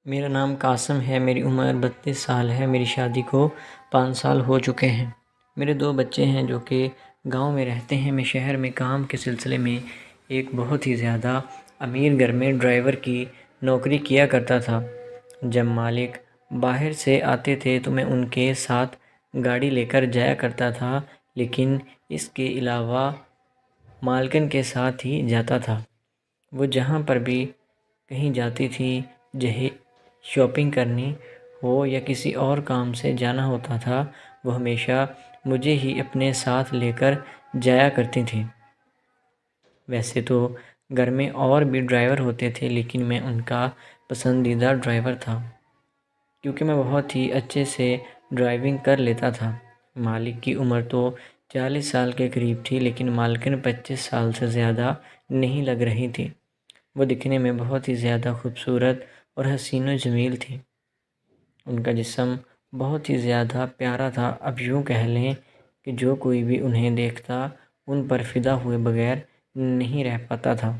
میرا نام قاسم ہے، میری عمر 32 سال ہے، میری شادی کو 5 سال ہو چکے ہیں۔ میرے 2 بچے ہیں جو کہ گاؤں میں رہتے ہیں۔ میں شہر میں کام کے سلسلے میں ایک بہت ہی زیادہ امیر گھر میں ڈرائیور کی نوکری کیا کرتا تھا۔ جب مالک باہر سے آتے تھے تو میں ان کے ساتھ گاڑی لے کر جایا کرتا تھا، لیکن اس کے علاوہ مالکن کے ساتھ ہی جاتا تھا۔ وہ جہاں پر بھی کہیں جاتی تھی، چاہے شاپنگ کرنی ہو یا کسی اور کام سے جانا ہوتا تھا، وہ ہمیشہ مجھے ہی اپنے ساتھ لے کر جایا کرتی تھی۔ ویسے تو گھر میں اور بھی ڈرائیور ہوتے تھے، لیکن میں ان کا پسندیدہ ڈرائیور تھا کیونکہ میں بہت ہی اچھے سے ڈرائیونگ کر لیتا تھا۔ مالک کی عمر تو 40 سال کے قریب تھی، لیکن مالکن 25 سال سے زیادہ نہیں لگ رہی تھی۔ وہ دکھنے میں بہت ہی زیادہ خوبصورت اور حسین و جمیل تھی۔ ان کا جسم بہت ہی زیادہ پیارا تھا، اب یوں کہہ لیں کہ جو کوئی بھی انہیں دیکھتا ان پر فدا ہوئے بغیر نہیں رہ پاتا تھا۔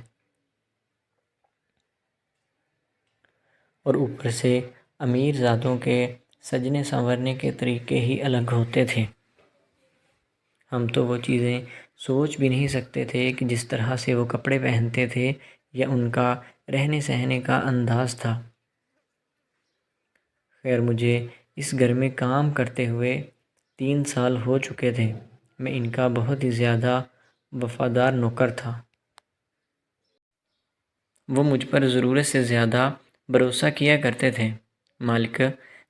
اور اوپر سے امیر ذاتوں کے سجنے سنورنے کے طریقے ہی الگ ہوتے تھے۔ ہم تو وہ چیزیں سوچ بھی نہیں سکتے تھے کہ جس طرح سے وہ کپڑے پہنتے تھے یا ان کا رہنے سہنے کا انداز تھا۔ خیر، مجھے اس گھر میں کام کرتے ہوئے 3 سال ہو چکے تھے۔ میں ان کا بہت ہی زیادہ وفادار نوکر تھا۔ وہ مجھ پر ضرورت سے زیادہ بھروسہ کیا کرتے تھے۔ مالک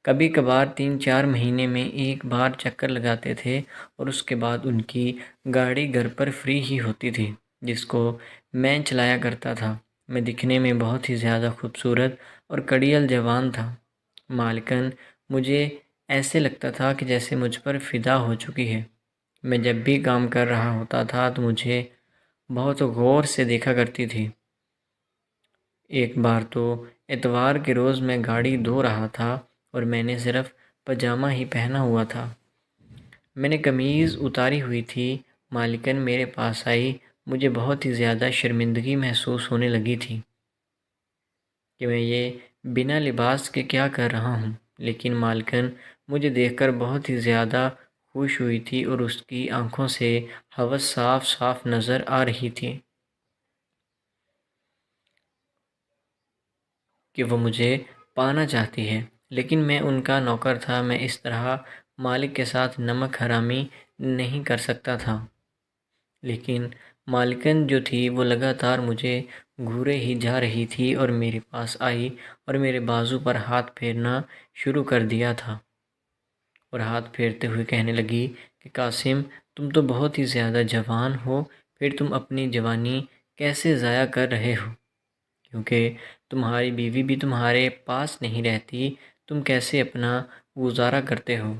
کبھی کبھار 3-4 مہینے میں ایک بار چکر لگاتے تھے اور اس کے بعد ان کی گاڑی گھر پر فری ہی ہوتی تھی، جس کو میں چلایا کرتا تھا۔ میں دکھنے میں بہت ہی زیادہ خوبصورت اور کڑیل جوان تھا۔ مالکن مجھے ایسے لگتا تھا کہ جیسے مجھ پر فدا ہو چکی ہے۔ میں جب بھی کام کر رہا ہوتا تھا تو مجھے بہت غور سے دیکھا کرتی تھی۔ ایک بار تو اتوار کے روز میں گاڑی دھو رہا تھا اور میں نے صرف پاجامہ ہی پہنا ہوا تھا۔ میں نے قمیض اتاری ہوئی تھی۔ مالکن میرے پاس آئی۔ مجھے بہت ہی زیادہ شرمندگی محسوس ہونے لگی تھی کہ میں یہ بنا لباس کے کیا کر رہا ہوں، لیکن مالکن مجھے دیکھ کر بہت ہی زیادہ خوش ہوئی تھی اور اس کی آنکھوں سے ہوس صاف صاف نظر آ رہی تھی کہ وہ مجھے پانا چاہتی ہے، لیکن میں ان کا نوکر تھا۔ میں اس طرح مالک کے ساتھ نمک حرامی نہیں کر سکتا تھا۔ لیکن مالکن جو تھی وہ لگاتار مجھے گھورے ہی جا رہی تھی اور میرے پاس آئی اور میرے بازو پر ہاتھ پھیرنا شروع کر دیا تھا اور ہاتھ پھیرتے ہوئے کہنے لگی کہ قاسم، تم تو بہت ہی زیادہ جوان ہو، پھر تم اپنی جوانی کیسے ضائع کر رہے ہو؟ کیونکہ تمہاری بیوی بھی تمہارے پاس نہیں رہتی، تم کیسے اپنا گزارا کرتے ہو؟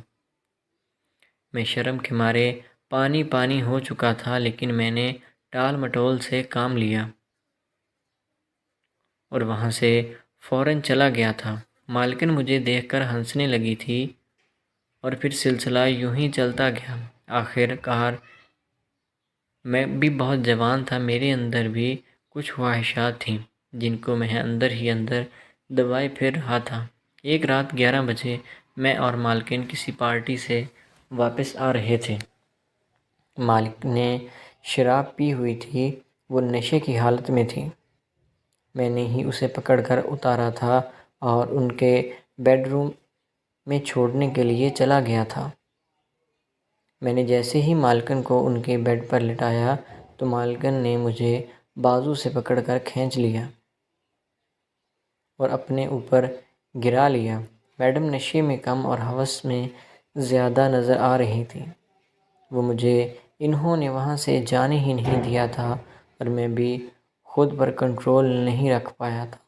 میں شرم کے مارے پانی پانی ہو چکا تھا، لیکن میں نے ٹال مٹول سے کام لیا اور وہاں سے فوراً چلا گیا تھا۔ مالکن مجھے دیکھ کر ہنسنے لگی تھی اور پھر سلسلہ یوں ہی چلتا گیا۔ آخر کار میں بھی بہت جوان تھا، میرے اندر بھی کچھ خواہشات تھیں جن کو میں اندر ہی اندر دبائے پھر رہا تھا۔ ایک رات 11 بجے میں اور مالکن کسی پارٹی سے واپس آ رہے تھے۔ مالک نے شراب پی ہوئی تھی، وہ نشے کی حالت میں تھی۔ میں نے ہی اسے پکڑ کر اتارا تھا اور ان کے بیڈ روم میں چھوڑنے کے لیے چلا گیا تھا۔ میں نے جیسے ہی مالکن کو ان کے بیڈ پر لٹایا تو مالکن نے مجھے بازو سے پکڑ کر کھینچ لیا اور اپنے اوپر گرا لیا۔ میڈم نشے میں کم اور ہوس میں زیادہ نظر آ رہی تھی۔ وہ مجھے انہوں نے وہاں سے جانے ہی نہیں دیا تھا اور میں بھی خود پر کنٹرول نہیں رکھ پایا تھا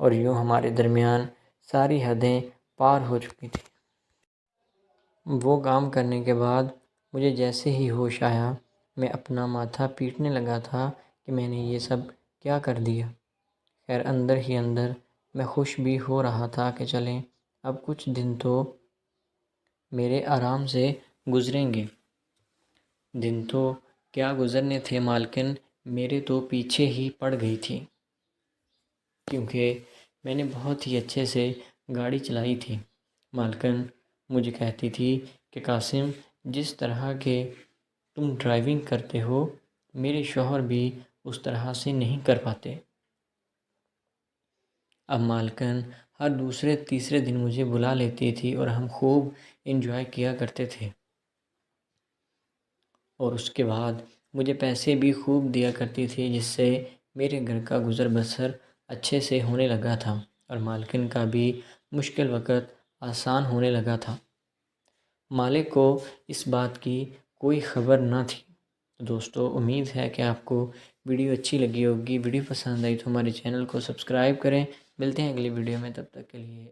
اور یوں ہمارے درمیان ساری حدیں پار ہو چکی تھی۔ وہ کام کرنے کے بعد مجھے جیسے ہی ہوش آیا، میں اپنا ماتھا پیٹنے لگا تھا کہ میں نے یہ سب کیا کر دیا۔ خیر، اندر ہی اندر میں خوش بھی ہو رہا تھا کہ چلیں اب کچھ دن تو میرے آرام سے گزریں گے۔ دن تو کیا گزرنے تھے، مالکن میرے تو پیچھے ہی پڑ گئی تھی کیونکہ میں نے بہت ہی اچھے سے گاڑی چلائی تھی۔ مالکن مجھے کہتی تھی کہ قاسم، جس طرح کے تم ڈرائیونگ کرتے ہو میرے شوہر بھی اس طرح سے نہیں کر پاتے۔ اب مالکن ہر دوسرے تیسرے دن مجھے بلا لیتی تھی اور ہم خوب انجوائے کیا کرتے تھے، اور اس کے بعد مجھے پیسے بھی خوب دیا کرتی تھی، جس سے میرے گھر کا گزر بسر اچھے سے ہونے لگا تھا اور مالکن کا بھی مشکل وقت آسان ہونے لگا تھا۔ مالک کو اس بات کی کوئی خبر نہ تھی۔ تو دوستو، امید ہے کہ آپ کو ویڈیو اچھی لگی ہوگی۔ ویڈیو پسند آئی تو ہمارے چینل کو سبسکرائب کریں۔ ملتے ہیں اگلی ویڈیو میں، تب تک کے لیے